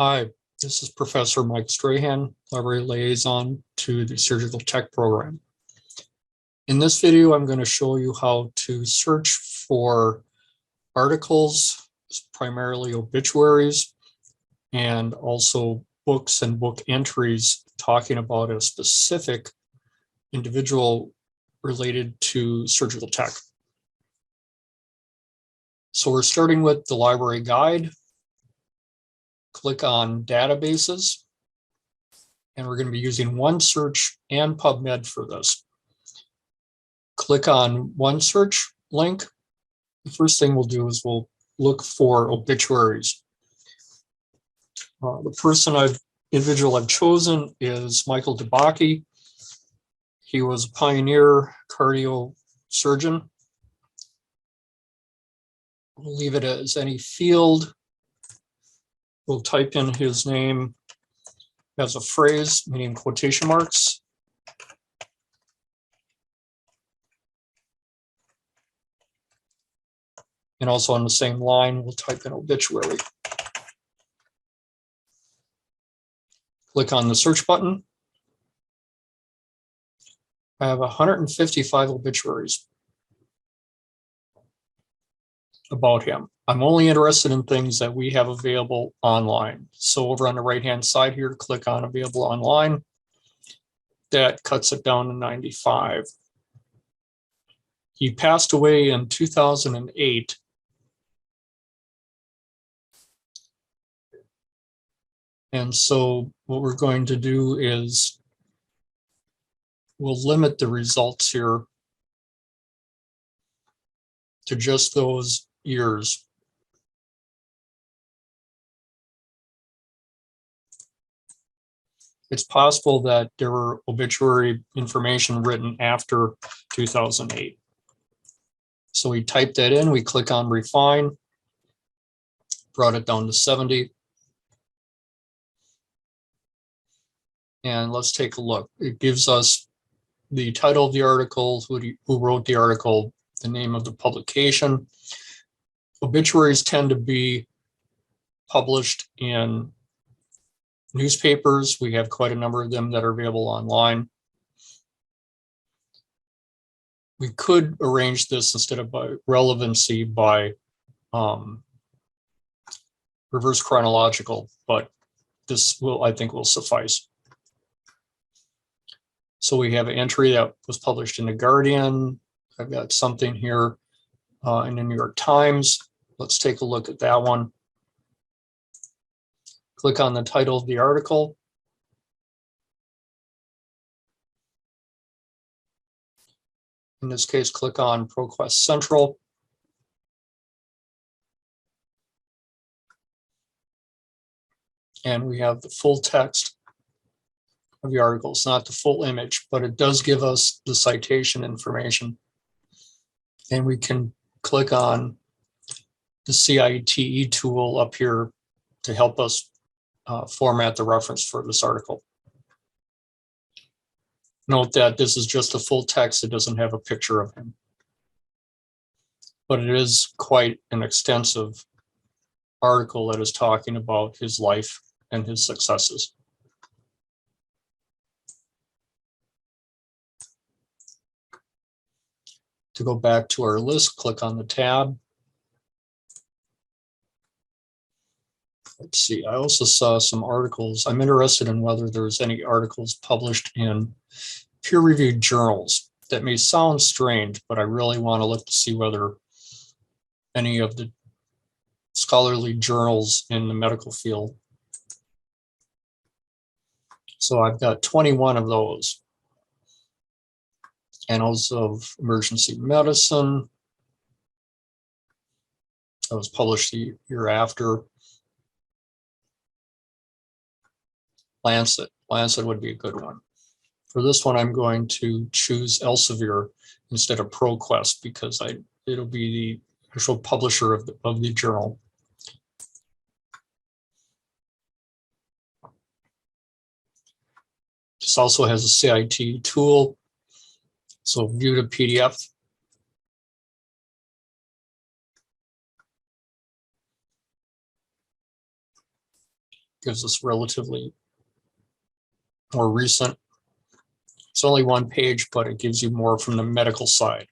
Hi, this is Professor Mike Strahan, Library Liaison to the Surgical Tech Program. In this video, I'm going to show you how to search for articles, primarily obituaries, and also books and book entries talking about a specific individual related to surgical tech. So we're starting with the library guide. Click on databases, and we're going to be using OneSearch and PubMed for this. Click on OneSearch link. The first thing we'll do is we'll look for obituaries. The individual I've chosen is Michael Debakey. He was a pioneer cardio surgeon. We'll leave it as any field. We'll type in his name as a phrase, meaning quotation marks. And also on the same line, we'll type in obituary. Click on the search button. I have 155 obituaries about him. I'm only interested in things that we have available online. So over on the right-hand side here, click on available online. That cuts it down to 95. He passed away in 2008. And so what we're going to do is we'll limit the results here to just those years. It's possible that there were obituary information written after 2008. So we type that in, we click on refine, brought it down to 70. And let's take a look. It gives us the title of the article, who wrote the article, the name of the publication. Obituaries tend to be published in newspapers. We have quite a number of them that are available online. We could arrange this instead of by relevancy by reverse chronological, but this will, I think, will suffice. So we have an entry that was published in the Guardian. I've got something here in the New York Times. Let's take a look at that one. Click on the title of the article. In this case, click on ProQuest Central. And we have the full text of the article. It's not the full image, but it does give us the citation information. And we can click on the CITE tool up here to help us format the reference for this article. Note that this is just a full text. It doesn't have a picture of him. But it is quite an extensive article that is talking about his life and his successes. To go back to our list, click on the tab. Let's see, I also saw some articles. I'm interested in whether there's any articles published in peer-reviewed journals. That may sound strange, but I really want to look to see whether any of the scholarly journals in the medical field. So I've got 21 of those. Annals of Emergency Medicine. That was published the year after. Lancet. Lancet would be a good one. For this one, I'm going to choose Elsevier instead of ProQuest because it'll be the actual publisher of the journal. This also has a CIT tool. So view to PDF. gives us relatively more recent. It's only one page, but it gives you more from the medical side.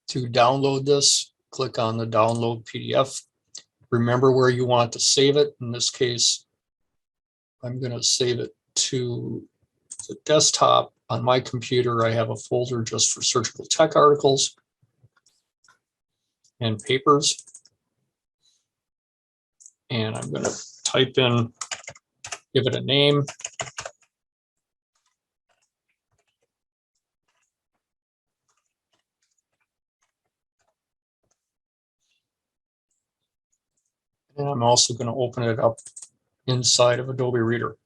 To download this, click on the download PDF. Remember where you want to save it. In this case, I'm going to save it to the desktop. On my computer, I have a folder just for surgical tech articles and papers. And I'm going to type in, give it a name. And I'm also going to open it up inside of Adobe Reader.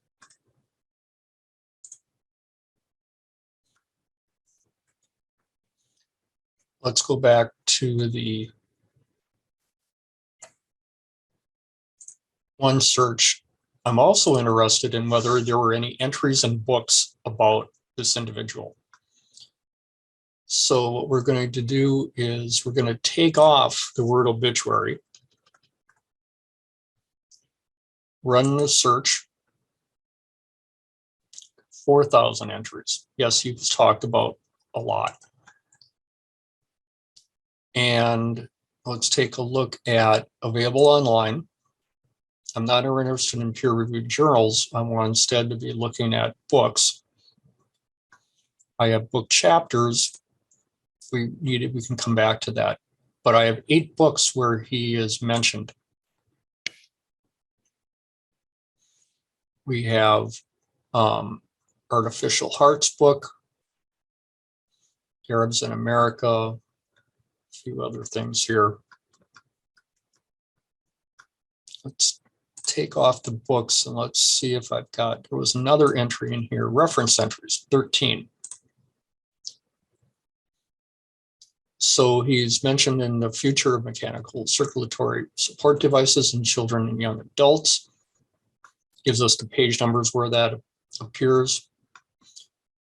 Let's go back to the OneSearch. I'm also interested in whether there were any entries in books about this individual. So what we're going to do is we're going to take off the word obituary, run the search, 4,000 entries. Yes, he was talked about a lot. And let's take a look at available online. I'm not interested in peer-reviewed journals. I want instead to be looking at books. I have book chapters. If we need it, we can come back to that. But I have 8 books where he is mentioned. We have Artificial Hearts book, Arabs in America, a few other things here. Let's take off the books and let's see if I've got, there was another entry in here, reference entries, 13. So he's mentioned in the future of mechanical circulatory support devices in children and young adults. Gives us the page numbers where that appears.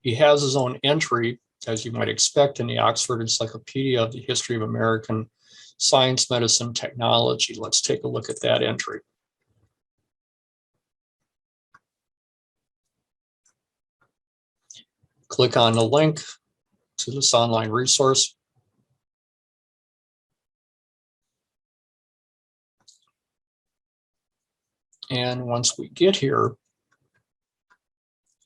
He has his own entry, as you might expect, in the Oxford Encyclopedia of the History of American Science, Medicine, Technology. Let's take a look at that entry. Click on the link to this online resource. And once we get here,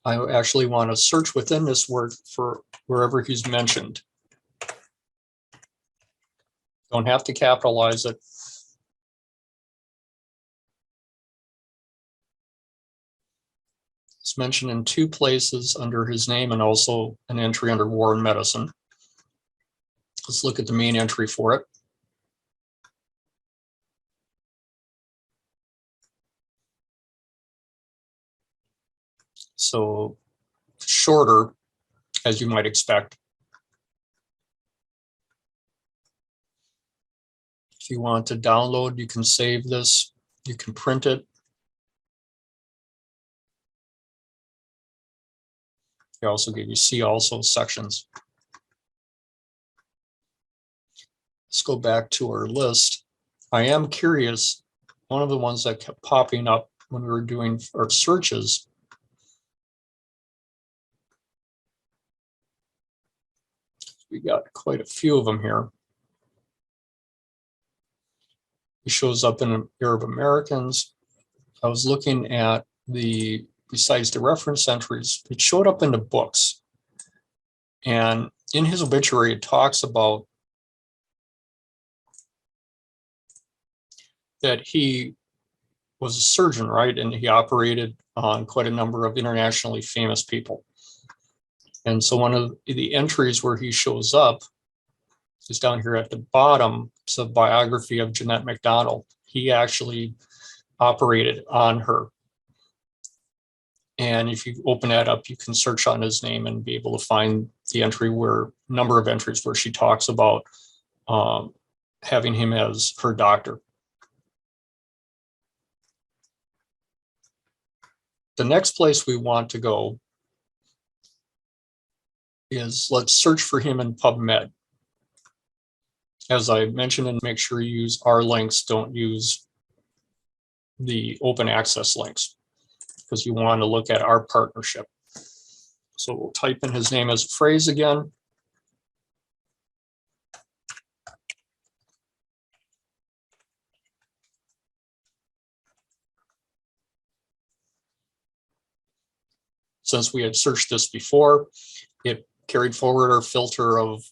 I actually want to search within this word for wherever he's mentioned. Don't have to capitalize it. It's mentioned in 2 places under his name and also an entry under War and Medicine. Let's look at the main entry for it. So shorter, as you might expect. If you want to download, you can save this, you can print it. They also give you see also sections. Let's go back to our list. I am curious, one of the ones that kept popping up when we were doing our searches we got quite a few of them here. It shows up in Arab Americans. I was looking at besides the reference entries, it showed up in the books. And in his obituary, it talks about that he was a surgeon, right? And he operated on quite a number of internationally famous people. And so one of the entries where he shows up is down here at the bottom. It's a biography of Jeanette MacDonald. He actually operated on her. And if you open that up, you can search on his name and be able to find the entry number of entries where she talks about having him as her doctor. The next place we want to go is let's search for him in PubMed. As I mentioned, and make sure you use our links, don't use the open access links, because you want to look at our partnership. So we'll type in his name as a phrase again. Since we had searched this before, it carried forward our filter of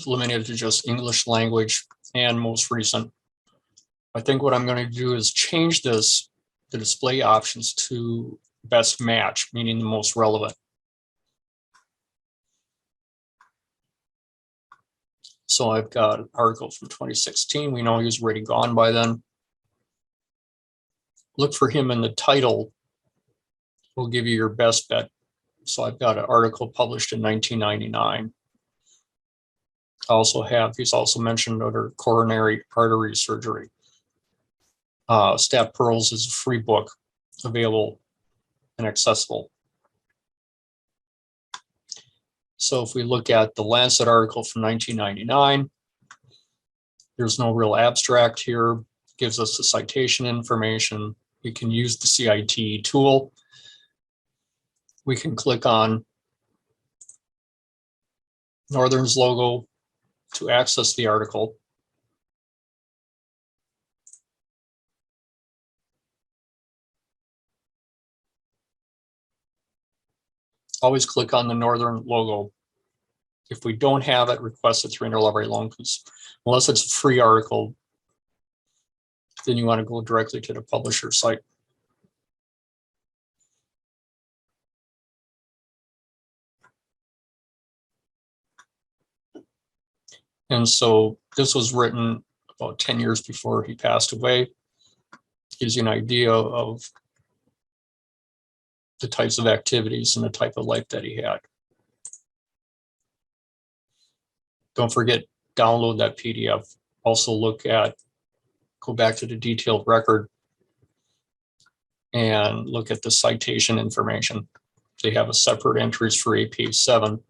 limited to just English language and most recent. I think what I'm going to do is change the display options to best match, meaning the most relevant. So I've got an article from 2016. We know he was already gone by then. Look for him in the title. Will give you your best bet. So I've got an article published in 1999. I also have, he's also mentioned under coronary artery surgery. Stat Pearls is a free book available and accessible. So if we look at the Lancet article from 1999, there's no real abstract here. It gives us the citation information. We can use the CIT tool. We can click on Northern's logo to access the article. Always click on the Northern logo. If we don't have it, request it through interlibrary loan, because unless it's a free article, then you want to go directly to the publisher site. And so this was written about 10 years before he passed away. Gives you an idea of the types of activities and the type of life that he had. Don't forget, download that PDF. Also go back to the detailed record and look at the citation information. They have a separate entries for AP 7.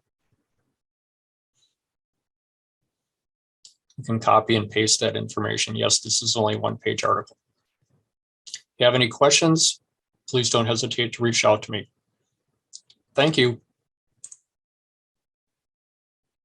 You can copy and paste that information. Yes, this is only a one-page article. If you have any questions, please don't hesitate to reach out to me. Thank you.